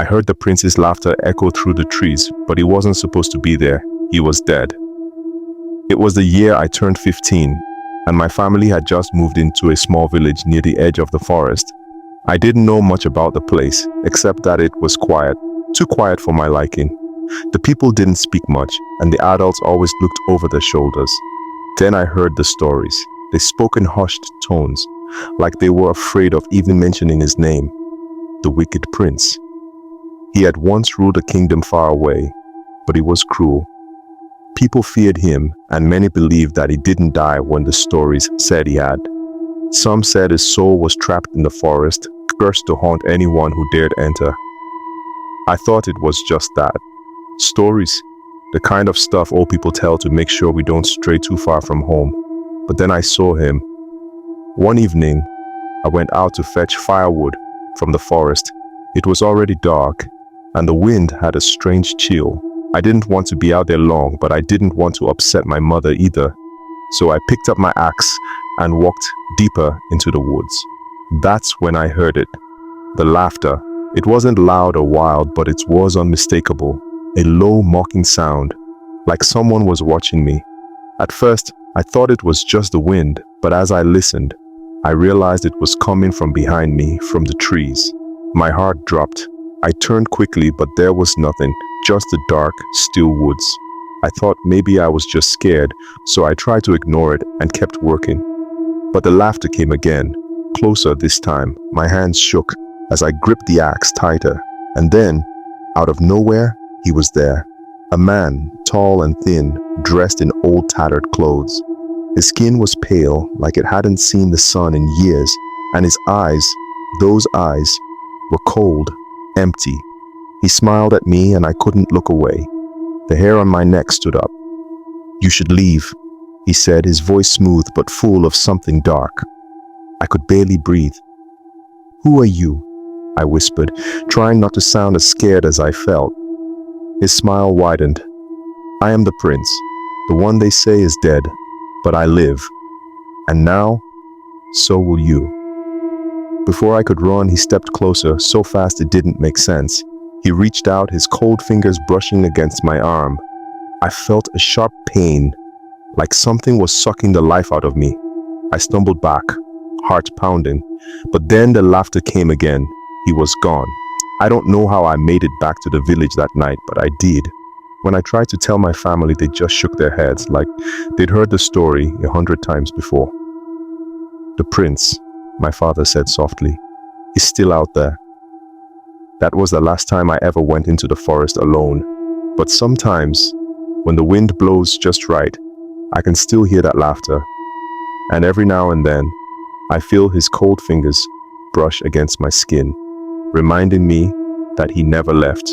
I heard the prince's laughter echo through the trees, but he wasn't supposed to be there. He was dead. It was the year I turned 15, and my family had just moved into a small village near the edge of the forest. I didn't know much about the place, except that it was quiet, too quiet for my liking. The people didn't speak much, and the adults always looked over their shoulders. Then I heard the stories. They spoke in hushed tones, like they were afraid of even mentioning his name. The wicked prince. He had once ruled a kingdom far away, but he was cruel. People feared him, and many believed that he didn't die when the stories said he had. Some said his soul was trapped in the forest, cursed to haunt anyone who dared enter. I thought it was just that. Stories, the kind of stuff old people tell to make sure we don't stray too far from home. But then I saw him. One evening, I went out to fetch firewood from the forest. It was already dark, and the wind had a strange chill. I didn't want to be out there long, but I didn't want to upset my mother either. So I picked up my axe and walked deeper into the woods. That's when I heard it. The laughter. It wasn't loud or wild, but it was unmistakable. A low, mocking sound, like someone was watching me. At first, I thought it was just the wind, but as I listened, I realized it was coming from behind me, from the trees. My heart dropped. I turned quickly, but there was nothing, just the dark, still woods. I thought maybe I was just scared, so I tried to ignore it and kept working. But the laughter came again, closer this time. My hands shook as I gripped the axe tighter. And then, out of nowhere, he was there. A man, tall and thin, dressed in old tattered clothes. His skin was pale, like it hadn't seen the sun in years, and his eyes, those eyes, were cold, empty. He smiled at me and I couldn't look away. The hair on my neck stood up. "You should leave," he said, his voice smooth but full of something dark. I could barely breathe. "Who are you?" I whispered, trying not to sound as scared as I felt. His smile widened. "I am the prince, the one they say is dead, but I live. And now, so will you." Before I could run, he stepped closer, so fast it didn't make sense. He reached out, his cold fingers brushing against my arm. I felt a sharp pain, like something was sucking the life out of me. I stumbled back, heart pounding. But then the laughter came again. He was gone. I don't know how I made it back to the village that night, but I did. When I tried to tell my family, they just shook their heads, like they'd heard the story 100 times before. "The prince," my father said softly, "is still out there." That was the last time I ever went into the forest alone. But sometimes, when the wind blows just right, I can still hear that laughter. And every now and then, I feel his cold fingers brush against my skin, reminding me that he never left.